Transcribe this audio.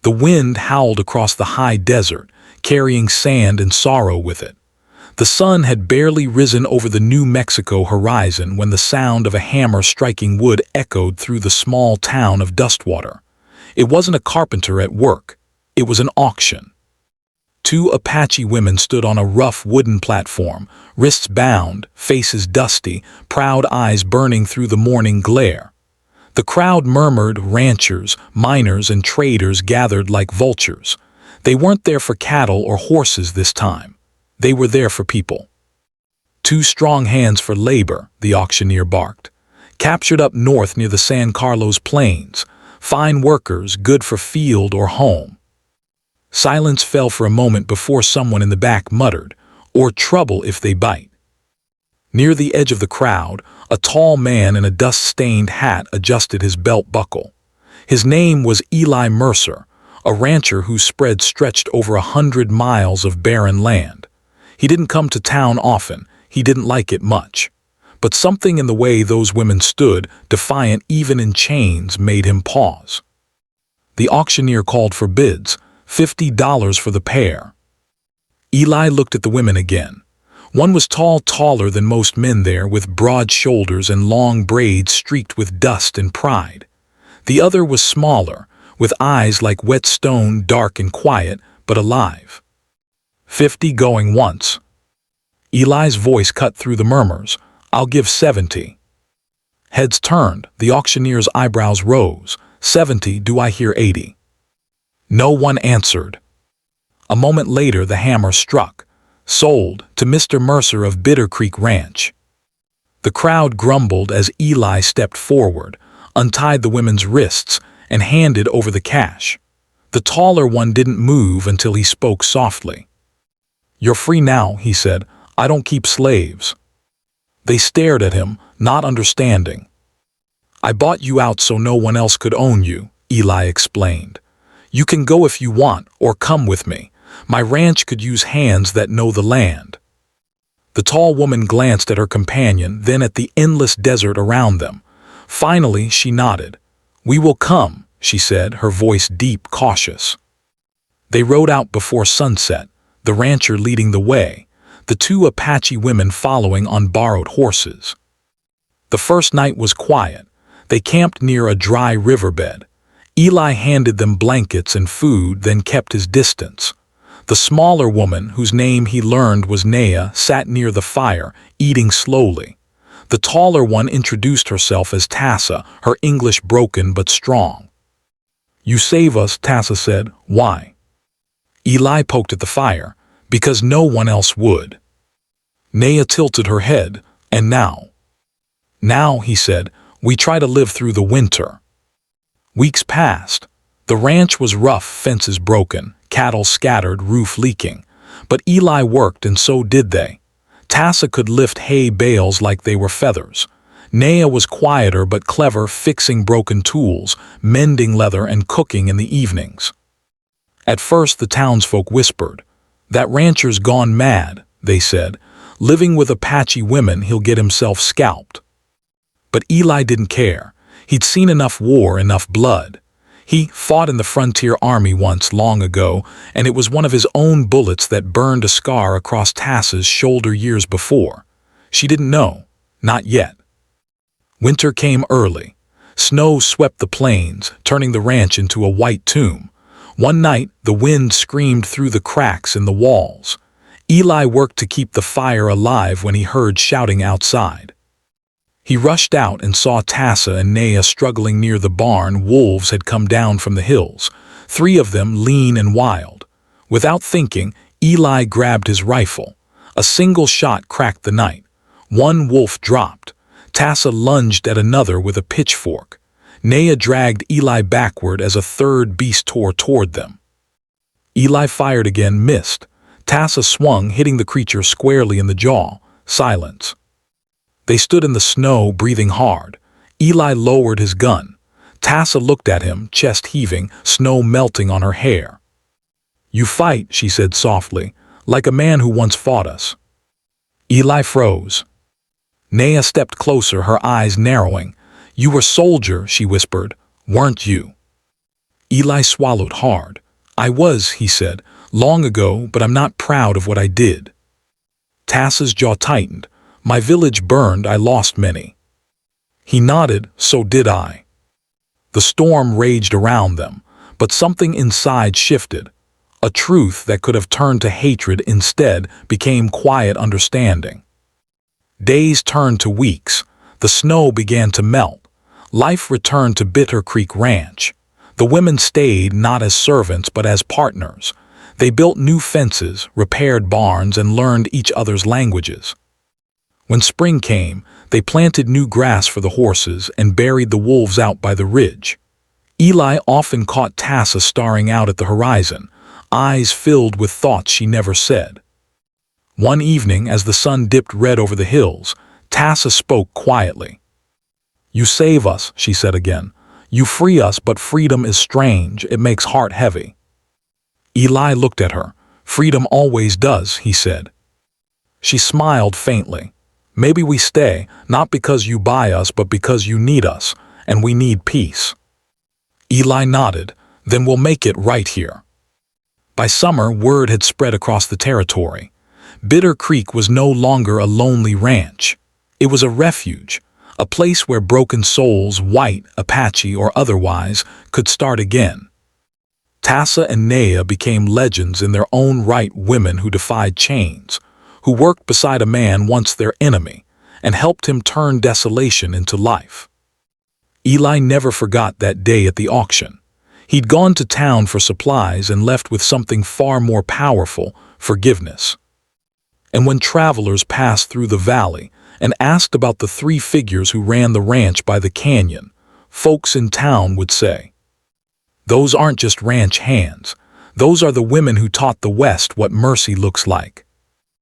The wind howled across the high desert, carrying sand and sorrow with it. The sun had barely risen over the New Mexico horizon when the sound of a hammer striking wood echoed through the small town of Dustwater. It wasn't a carpenter at work. It was an auction. Two Apache women stood on a rough wooden platform, wrists bound, faces dusty, proud eyes burning through the morning glare. The crowd murmured. Ranchers, miners, and traders gathered like vultures. They weren't there for cattle or horses this time. They were there for people. "Two strong hands for labor," the auctioneer barked. "Captured up north near the San Carlos Plains. Fine workers, good for field or home." Silence fell for a moment before someone in the back muttered, "Or trouble if they bite." Near the edge of the crowd, a tall man in a dust-stained hat adjusted his belt buckle. His name was Eli Mercer, a rancher whose spread stretched over 100 miles of barren land. He didn't come to town often. He didn't like it much. But something in the way those women stood, defiant even in chains, made him pause. The auctioneer called for bids, $50 for the pair. Eli looked at the women again. One was tall, taller than most men there, with broad shoulders and long braids streaked with dust and pride. The other was smaller, with eyes like wet stone, dark and quiet, but alive. "50 going once." Eli's voice cut through the murmurs. "I'll give 70. Heads turned, the auctioneer's eyebrows rose. 70, do I hear 80? No one answered. A moment later the hammer struck. "Sold to Mr. Mercer of Bitter Creek Ranch." The crowd grumbled as Eli stepped forward, untied the women's wrists, and handed over the cash. The taller one didn't move until he spoke softly. "You're free now," he said. "I don't keep slaves." They stared at him, not understanding. "I bought you out so no one else could own you," Eli explained. "You can go if you want, or come with me. My ranch could use hands that know the land." The tall woman glanced at her companion, then at the endless desert around them. Finally, she nodded. "We will come," she said, her voice deep, cautious. They rode out before sunset, the rancher leading the way, the two Apache women following on borrowed horses. The first night was quiet. They camped near a dry riverbed. Eli handed them blankets and food, then kept his distance. The smaller woman, whose name he learned was Naya, sat near the fire, eating slowly. The taller one introduced herself as Tassa, her English broken but strong. "You save us," Tassa said. "Why?" Eli poked at the fire. "Because no one else would." Naya tilted her head. "And now?" "Now," he said, "we try to live through the winter." Weeks passed. The ranch was rough, fences broken, cattle scattered, roof leaking. But Eli worked, and so did they. Tassa could lift hay bales like they were feathers. Naya was quieter but clever, fixing broken tools, mending leather, and cooking in the evenings. At first the townsfolk whispered, "That rancher's gone mad," they said. "Living with Apache women, he'll get himself scalped." But Eli didn't care. He'd seen enough war, enough blood. He fought in the frontier army once, long ago, and it was one of his own bullets that burned a scar across Tassa's shoulder years before. She didn't know. Not yet. Winter came early. Snow swept the plains, turning the ranch into a white tomb. One night, the wind screamed through the cracks in the walls. Eli worked to keep the fire alive when he heard shouting outside. He rushed out and saw Tassa and Naya struggling near the barn. Wolves had come down from the hills, 3 of them lean and wild. Without thinking, Eli grabbed his rifle. A single shot cracked the night. One wolf dropped. Tassa lunged at another with a pitchfork. Naya dragged Eli backward as a third beast tore toward them. Eli fired again, missed. Tassa swung, hitting the creature squarely in the jaw. Silence. They stood in the snow, breathing hard. Eli lowered his gun. Tassa looked at him, chest heaving, snow melting on her hair. "You fight," she said softly, "like a man who once fought us." Eli froze. Naya stepped closer, her eyes narrowing. "You were soldier," she whispered, "weren't you?" Eli swallowed hard. I was, he said, long ago, but I'm not proud of what I did. Tassa's jaw tightened. My village burned, I lost many. He nodded, so did I. The storm raged around them, but something inside shifted. A truth that could have turned to hatred instead became quiet understanding. Days turned to weeks. The snow began to melt. Life returned to Bitter Creek Ranch. The women stayed not as servants but as partners. They built new fences, repaired barns, and learned each other's languages. When spring came, they planted new grass for the horses and buried the wolves out by the ridge. Eli often caught Tassa staring out at the horizon, eyes filled with thoughts she never said. One evening, as the sun dipped red over the hills, Tassa spoke quietly. You save us, she said again. You free us, but freedom is strange. It makes heart heavy. Eli looked at her. Freedom always does, he said. She smiled faintly. Maybe we stay, not because you buy us, but because you need us, and we need peace. Eli nodded. Then we'll make it right here. By summer, word had spread across the territory. Bitter Creek was no longer a lonely ranch. It was a refuge, a place where broken souls, white, Apache, or otherwise, could start again. Tassa and Nea became legends in their own right, women who defied chains, who worked beside a man once their enemy, and helped him turn desolation into life. Eli never forgot that day at the auction. He'd gone to town for supplies and left with something far more powerful, forgiveness. And when travelers passed through the valley and asked about the three figures who ran the ranch by the canyon, folks in town would say, "Those aren't just ranch hands. Those are the women who taught the West what mercy looks like."